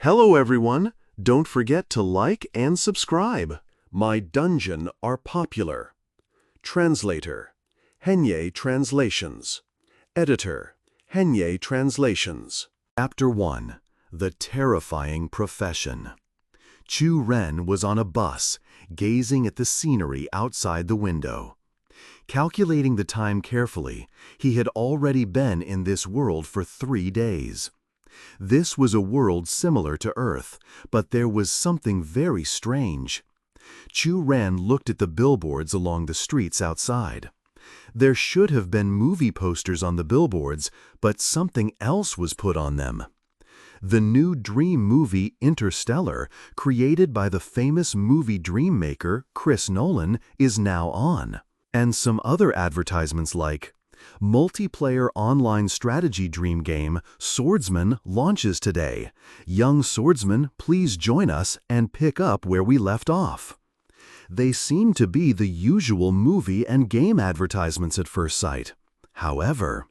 Hello everyone! Don't forget to like and subscribe. My dungeon are popular. Translator, Henye Translations. Editor, Henye Translations. Chapter 1. The Terrifying Profession. Qiu Ren was on a bus, gazing at the scenery outside the window. Calculating the time carefully, he had already been in this world for 3 days. This was a world similar to Earth, but there was something very strange. Qiu Ren looked at the billboards along the streets outside. There should have been movie posters on the billboards, but something else was put on them. The new dream movie Interstellar, created by the famous movie dream maker Chris Nolan, is now on. And some other advertisements like, multiplayer online strategy dream game Swordsman launches today. Young swordsmen, please join us and pick up where we left off. They seem to be the usual movie and game advertisements at first sight. However,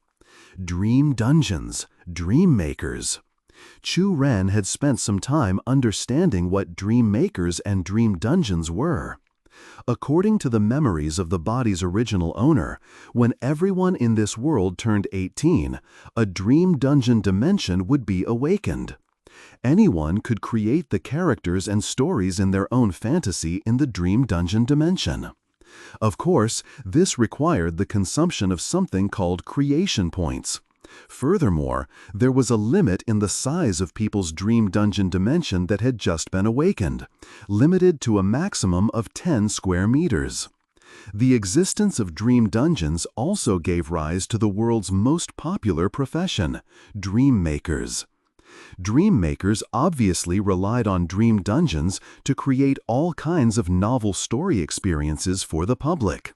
dream dungeons, dream makers. Qiu Ren had spent some time understanding what dream makers and dream dungeons were. According to the memories of the body's original owner, when everyone in this world turned 18, a dream dungeon dimension would be awakened. Anyone could create the characters and stories in their own fantasy in the dream dungeon dimension. Of course, this required the consumption of something called creation points. Furthermore, there was a limit in the size of people's dream dungeon dimension that had just been awakened, limited to a maximum of 10 square meters. The existence of dream dungeons also gave rise to the world's most popular profession, dream makers. Dream makers obviously relied on dream dungeons to create all kinds of novel story experiences for the public.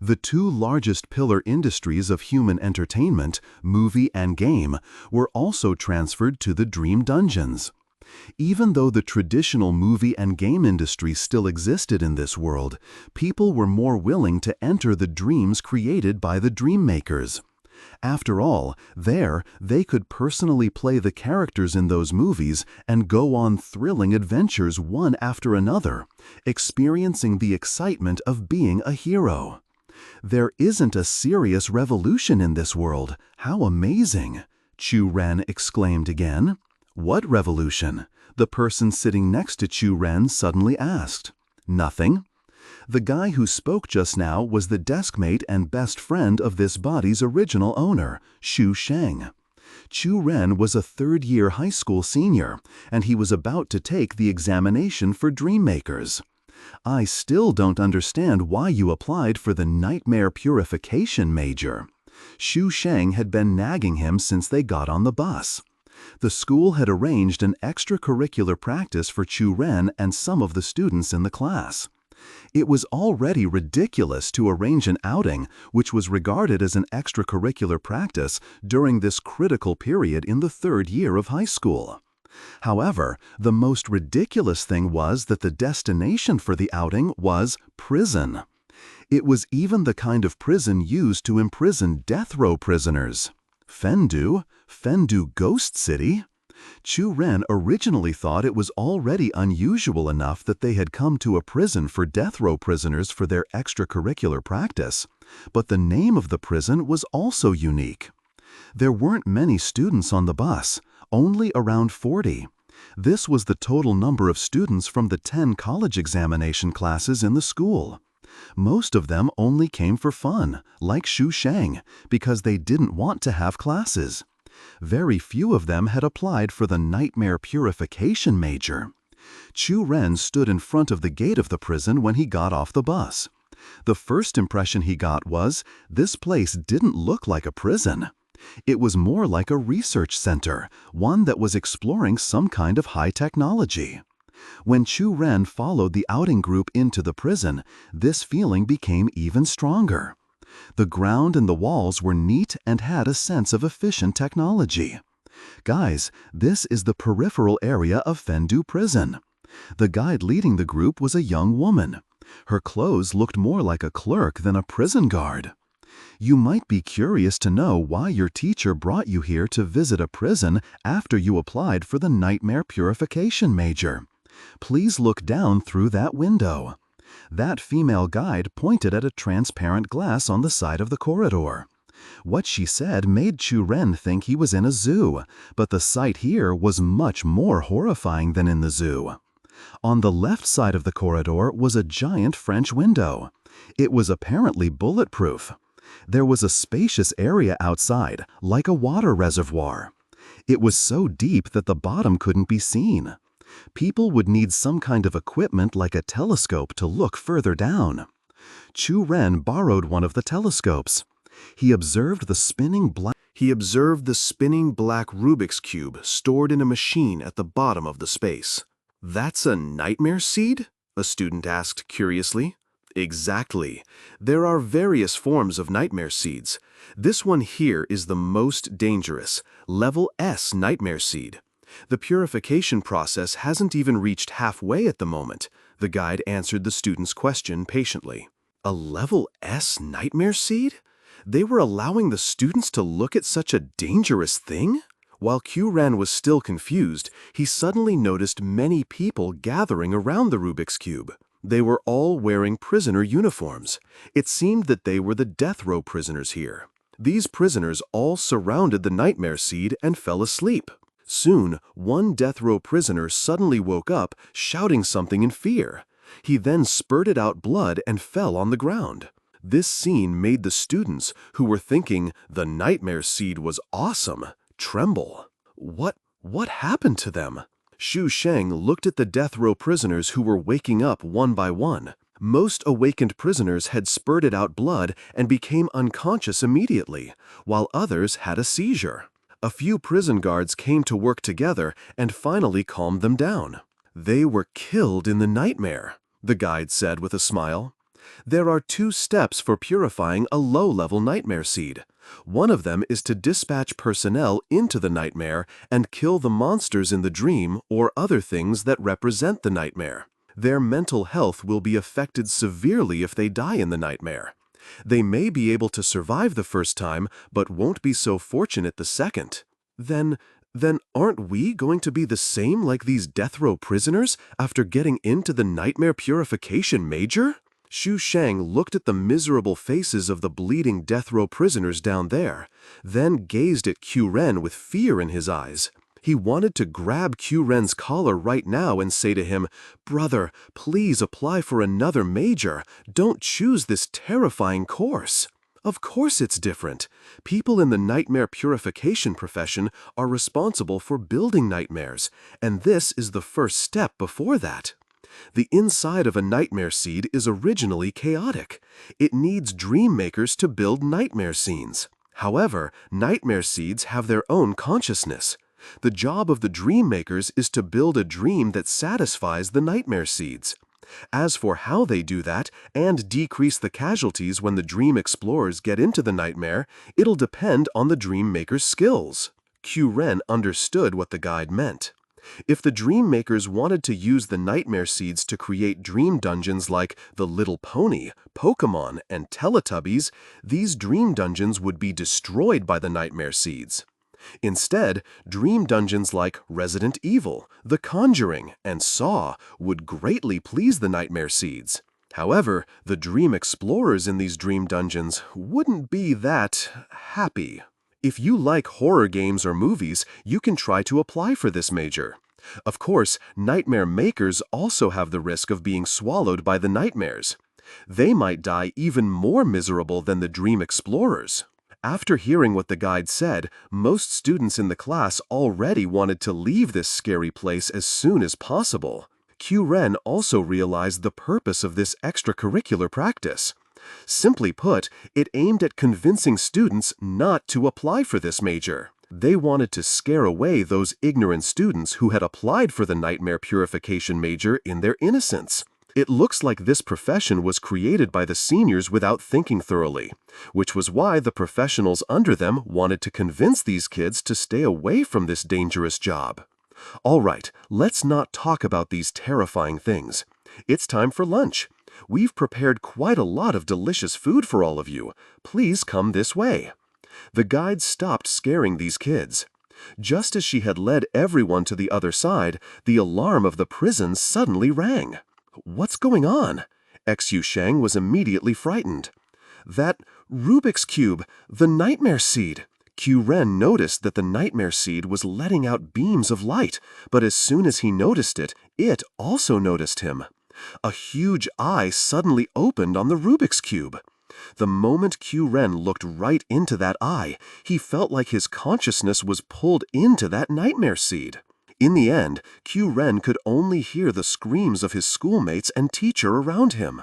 The two largest pillar industries of human entertainment, movie and game, were also transferred to the dream dungeons. Even though the traditional movie and game industry still existed in this world, people were more willing to enter the dreams created by the dream makers. After all, there they could personally play the characters in those movies and go on thrilling adventures one after another, experiencing the excitement of being a hero. There isn't a serious revolution in this world. How amazing! Qiu Ren exclaimed again. What revolution? The person sitting next to Qiu Ren suddenly asked. Nothing. The guy who spoke just now was the deskmate and best friend of this body's original owner, Xu Sheng. Qiu Ren was a third-year high school senior, and he was about to take the examination for dream makers. I still don't understand why you applied for the Nightmare Purification major. Xu Sheng had been nagging him since they got on the bus. The school had arranged an extracurricular practice for Qiu Ren and some of the students in the class. It was already ridiculous to arrange an outing which was regarded as an extracurricular practice during this critical period in the third year of high school. However, the most ridiculous thing was that the destination for the outing was prison. It was even the kind of prison used to imprison death row prisoners. Fendu Ghost City? Qiu Ren originally thought it was already unusual enough that they had come to a prison for death row prisoners for their extracurricular practice, but the name of the prison was also unique. There weren't many students on the bus, only around 40. This was the total number of students from the 10 college examination classes in the school. Most of them only came for fun, like Xu Sheng, because they didn't want to have classes. Very few of them had applied for the Nightmare Purification major. Qiu Ren stood in front of the gate of the prison when he got off the bus. The first impression he got was, this place didn't look like a prison. It was more like a research center, one that was exploring some kind of high technology. When Qiu Ren followed the outing group into the prison, this feeling became even stronger. The ground and the walls were neat and had a sense of efficient technology. Guys, this is the peripheral area of Fendu Prison. The guide leading the group was a young woman. Her clothes looked more like a clerk than a prison guard. You might be curious to know why your teacher brought you here to visit a prison after you applied for the nightmare purification major. Please look down through that window. That female guide pointed at a transparent glass on the side of the corridor. What she said made Qiu Ren think he was in a zoo, but the sight here was much more horrifying than in the zoo. On the left side of the corridor was a giant French window. It was apparently bulletproof. There was a spacious area outside, like a water reservoir. It was so deep that the bottom couldn't be seen. People would need some kind of equipment like a telescope to look further down. Qiu Ren borrowed one of the telescopes. He observed the spinning black Rubik's Cube stored in a machine at the bottom of the space. "That's a nightmare seed?" a student asked curiously. "Exactly. There are various forms of nightmare seeds. This one here is the most dangerous, level S nightmare seed. The purification process hasn't even reached halfway at the moment," the guide answered the student's question patiently. A level S nightmare seed? They were allowing the students to look at such a dangerous thing? While Qiu Ren was still confused, he suddenly noticed many people gathering around the Rubik's Cube. They were all wearing prisoner uniforms. It seemed that they were the death row prisoners here. These prisoners all surrounded the nightmare seed and fell asleep. Soon, one death row prisoner suddenly woke up, shouting something in fear. He then spurted out blood and fell on the ground. This scene made the students, who were thinking the nightmare seed was awesome, tremble. What happened to them? Xu Sheng looked at the death row prisoners who were waking up one by one. Most awakened prisoners had spurted out blood and became unconscious immediately, while others had a seizure. A few prison guards came to work together and finally calmed them down. "They were killed in the nightmare," the guide said with a smile. "There are 2 steps for purifying a low-level nightmare seed. One of them is to dispatch personnel into the nightmare and kill the monsters in the dream or other things that represent the nightmare. Their mental health will be affected severely if they die in the nightmare. They may be able to survive the first time, but won't be so fortunate the second. Then aren't we going to be the same like these death row prisoners after getting into the nightmare purification major?" Xu Sheng looked at the miserable faces of the bleeding death row prisoners down there, then gazed at Qiu Ren with fear in his eyes. He wanted to grab Qiu Ren's collar right now and say to him, "Brother, please apply for another major. Don't choose this terrifying course." Of course it's different. People in the nightmare purification profession are responsible for building nightmares, and this is the first step before that. The inside of a nightmare seed is originally chaotic. It needs dream makers to build nightmare scenes. However, nightmare seeds have their own consciousness. The job of the dream makers is to build a dream that satisfies the nightmare seeds. As for how they do that and decrease the casualties when the dream explorers get into the nightmare, it'll depend on the dream maker's skills. Qiu Ren understood what the guide meant. If the dream makers wanted to use the nightmare seeds to create dream dungeons like The Little Pony, Pokemon, and Teletubbies, these dream dungeons would be destroyed by the nightmare seeds. Instead, dream dungeons like Resident Evil, The Conjuring, and Saw would greatly please the nightmare seeds. However, the dream explorers in these dream dungeons wouldn't be that happy. If you like horror games or movies, you can try to apply for this major. Of course, nightmare makers also have the risk of being swallowed by the nightmares. They might die even more miserable than the dream explorers. After hearing what the guide said, most students in the class already wanted to leave this scary place as soon as possible. Qiu Ren also realized the purpose of this extracurricular practice. Simply put, it aimed at convincing students not to apply for this major. They wanted to scare away those ignorant students who had applied for the nightmare purification major in their innocence. It looks like this profession was created by the seniors without thinking thoroughly, which was why the professionals under them wanted to convince these kids to stay away from this dangerous job. All right, let's not talk about these terrifying things. It's time for lunch. We've prepared quite a lot of delicious food for all of you. Please come this way." The guide stopped scaring these kids. Just as she had led everyone to the other side, the alarm of the prison suddenly rang. "What's going on?" Xiu Sheng was immediately frightened. "That Rubik's Cube, the nightmare seed." Qiu Ren noticed that the nightmare seed was letting out beams of light, but as soon as he noticed it, it also noticed him. A huge eye suddenly opened on the Rubik's Cube. The moment Qiu Ren looked right into that eye, he felt like his consciousness was pulled into that nightmare seed. In the end, Qiu Ren could only hear the screams of his schoolmates and teacher around him.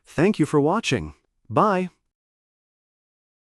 Thank you for watching. Bye.